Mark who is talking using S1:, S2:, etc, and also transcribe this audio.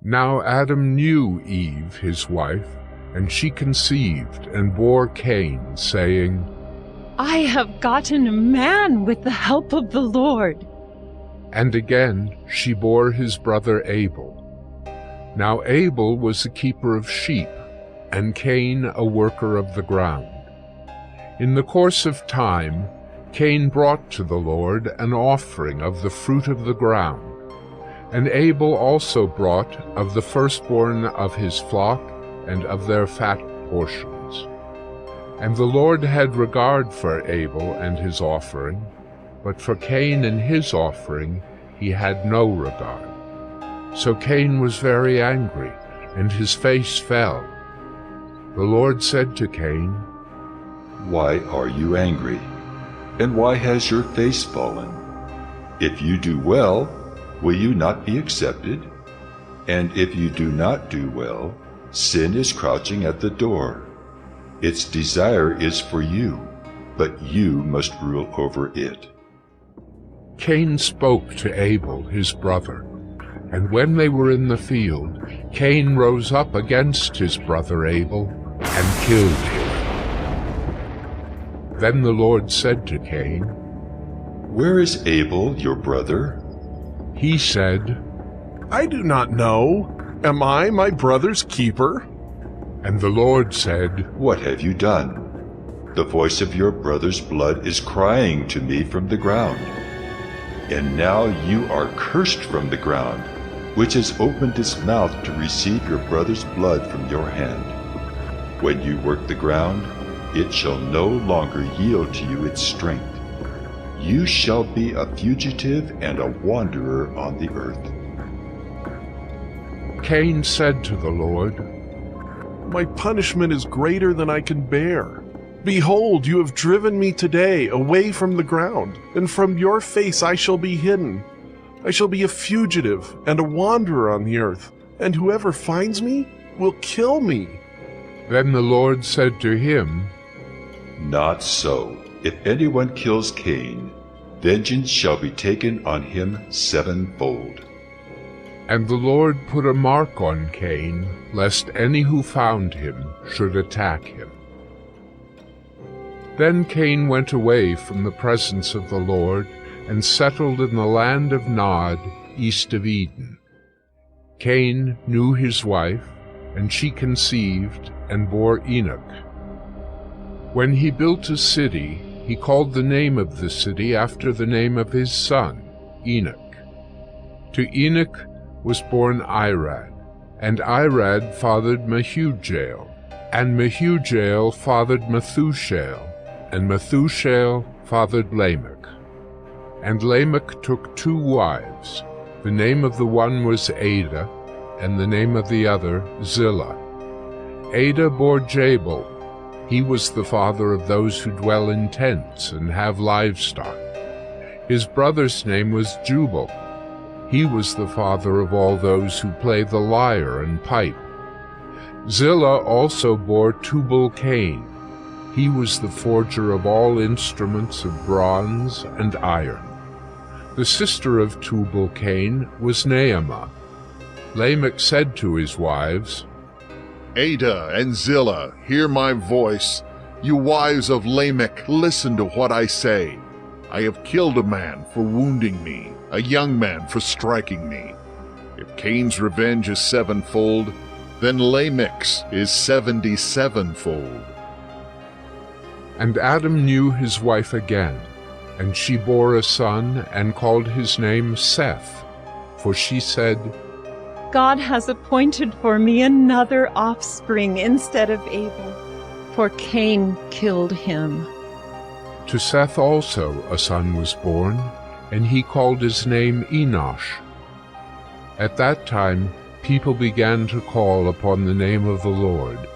S1: Now Adam knew Eve, his wife, and she conceived and bore Cain, saying,
S2: I have gotten a man with the help of the Lord.
S1: And again she bore his brother Abel. Now Abel was a keeper of sheep, and Cain a worker of the ground. In the course of time, Cain brought to the Lord an offering of the fruit of the ground, and Abel also brought of the firstborn of his flock and of their fat portions. And the Lord had regard for Abel and his offering, but for Cain and his offering he had no regard. So Cain was very angry, and his face fell. The Lord said to Cain,
S3: Why are you angry? And why has your face fallen? If you do well, will you not be accepted? And if you do not do well, sin is crouching at the door. Its desire is for you, but you must rule over it.
S1: Cain spoke to Abel his brother, and when they were in the field, Cain rose up against his brother Abel and killed him. Then the Lord said to Cain,
S3: Where is Abel, your brother?
S1: He said,
S4: I do not know. Am I my brother's keeper?
S1: And the Lord said,
S3: What have you done? The voice of your brother's blood is crying to me from the ground. And now you are cursed from the ground, which has opened its mouth to receive your brother's blood from your hand. When you work the ground, it shall no longer yield to you its strength. You shall be a fugitive and a wanderer on the earth.
S1: Cain said to the Lord,
S4: My punishment is greater than I can bear. Behold, you have driven me today away from the ground, and from your face I shall be hidden. I shall be a fugitive and a wanderer on the earth, and whoever finds me will kill me.
S1: Then the Lord said to him,
S3: Not so. If anyone kills Cain, vengeance shall be taken on him sevenfold.
S1: And the Lord put a mark on Cain, lest any who found him should attack him. Then Cain went away from the presence of the Lord, and settled in the land of Nod, east of Eden. Cain knew his wife, and she conceived and bore Enoch. When he built a city, he called the name of the city after the name of his son, Enoch. To Enoch was born Irad, and Irad fathered Mehujael, and Mehujael fathered Methushael, and Methushael fathered Lamech. And Lamech took 2 wives. The name of the one was Ada, and the name of the other Zillah. Ada bore Jabal. He was the father of those who dwell in tents and have livestock. His brother's name was Jubal. He was the father of all those who play the lyre and pipe. Zillah also bore Tubal-Cain. He was the forger of all instruments of bronze and iron. The sister of Tubal-Cain was Naamah. Lamech said to his wives,
S5: Ada and Zillah, hear my voice. You wives of Lamech, listen to what I say. I have killed a man for wounding me, a young man for striking me. If Cain's revenge is sevenfold, then Lamech's is 77-fold.
S1: And Adam knew his wife again, and she bore a son, and called his name Seth, for she said,
S2: God has appointed for me another offspring instead of Abel, for Cain killed him.
S1: To Seth also a son was born, and he called his name Enosh. At that time people began to call upon the name of the Lord,